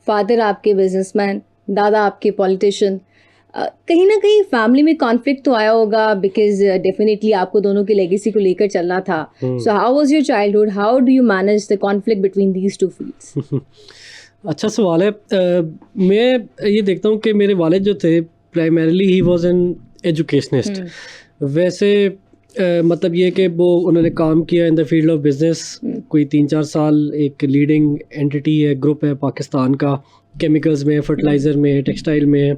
Father आपके businessman, दादा आपके पॉलिटिशियन, कहीं ना कहीं फैमिली में कॉन्फ्लिक्ट तो आया होगा बिकॉज डेफिनेटली आपको दोनों की लेगेसी को लेकर चलना था. So how was your childhood, how do you manage the conflict between these two fields? अच्छा सवाल है. मैं ये देखता हूँ कि मेरे वालिद जो थे primarily he was an educationist. वैसे मतलब ये कि वो उन्होंने काम किया in the field of business कोई 3-4 साल. एक लीडिंग एंटिटी है, ग्रुप है पाकिस्तान का, केमिकल्स में, फर्टिलाइज़र में, टेक्सटाइल में.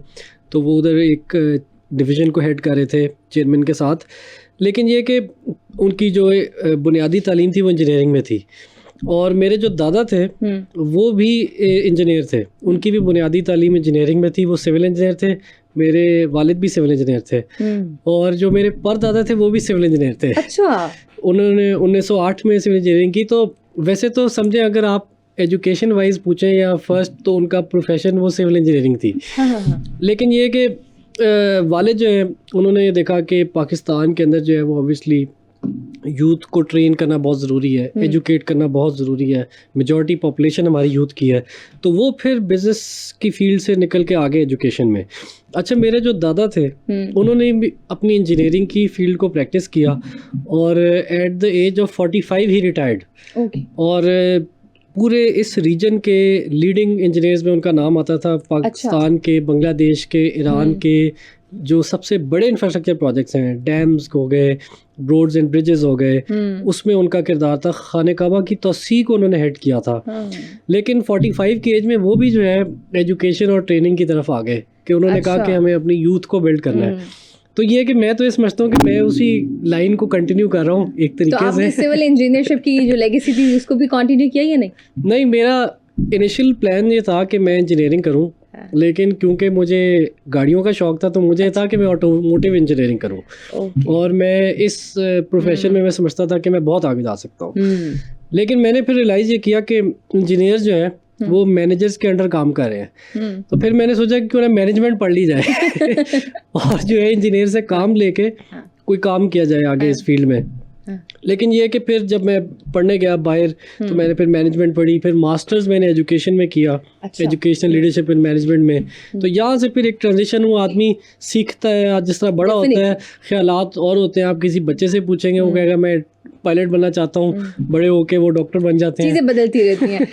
तो वो उधर एक डिवीज़न को हेड कर रहे थे चेयरमैन के साथ. लेकिन ये कि उनकी जो बुनियादी तालीम थी वो इंजीनियरिंग में थी. और मेरे जो दादा थे वो भी इंजीनियर थे. उनकी भी बुनियादी तालीम इंजीनियरिंग में थी. वो सिविल इंजीनियर थे. मेरे वालिद भी सिविल इंजीनियर थे. और जो मेरे परदादा थे वो भी सिविल इंजीनियर थे. अच्छा. उन्होंने 1908 में सिविल इंजीनियरिंग की. तो वैसे तो समझे अगर आप एजुकेशन वाइज पूछें या फर्स्ट, तो उनका प्रोफेशन वो सिविल इंजीनियरिंग थी. लेकिन ये कि वालिद जो है उन्होंने देखा कि पाकिस्तान के अंदर जो है वो ऑब्वियसली यूथ को ट्रेन करना बहुत ज़रूरी है, एजुकेट करना बहुत ज़रूरी है. मेजॉरिटी पॉपुलेशन हमारी यूथ की है. तो वो फिर बिज़नेस की फील्ड से निकल के आगे एजुकेशन में. अच्छा, मेरे जो दादा थे उन्होंने भी अपनी इंजीनियरिंग की फील्ड को प्रैक्टिस किया और एट द एज ऑफ 45 ही रिटायर्ड. और पूरे इस रीजन के लीडिंग इंजीनियर्स में उनका नाम आता था. पाकिस्तान के, बांग्लादेश के, ईरान के जो सबसे बड़े इंफ्रास्ट्रक्चर प्रोजेक्ट्स हैं, डैम्स हो गए, रोड्स एंड ब्रिजेस हो गए, उसमें उनका किरदार था. खाने काबा की तोसी को उन्होंने हेड किया था. लेकिन 45 की एज में वो भी जो है एजुकेशन और ट्रेनिंग की तरफ आ गए कि उन्होंने कहा कि हमें अपनी यूथ को बिल्ड करना है. तो ये कि मैं तो ये समझता हूँ कि मैं उसी लाइन को कंटिन्यू कर रहा हूँ एक तरीके से. तो आपने सिविल इंजीनियरशिप की जो लेगेसी थी उसको भी कंटिन्यू किया या नहीं? नहीं, मेरा इनिशियल प्लान ये था कि मैं इंजीनियरिंग करूँ. लेकिन क्योंकि मुझे गाड़ियों का शौक था तो मुझे था कि मैं ऑटोमोटिव इंजीनियरिंग करूँ. और मैं इस प्रोफेशन में मैं समझता था कि मैं बहुत आगे जा सकता हूँ. लेकिन मैंने फिर रियलाइज़ ये किया कि इंजीनियर जो है वो मैनेजर्स के अंडर काम कर रहे हैं. तो फिर मैंने सोचा कि क्यों ना मैनेजमेंट पढ़ ली जाए और जो है इंजीनियर से काम लेके कोई काम किया जाए आगे इस फील्ड में. लेकिन ये कि फिर जब मैं पढ़ने गया बाहर तो मैंने फिर मैनेजमेंट पढ़ी. फिर मास्टर्स मैंने एजुकेशन में किया, एजुकेशन लीडरशिप इन मैनेजमेंट में. तो यहाँ से फिर एक ट्रांजिशन हुआ. आदमी सीखता है, जिस तरह बड़ा होता है ख्यालात और होते हैं. आप किसी बच्चे से पूछेंगे वो कहेगा मैं पायलट बनना चाहता हूँ, बड़े होके वो डॉक्टर बन जाते हैं. चीज़ें बदलती रहती हैं.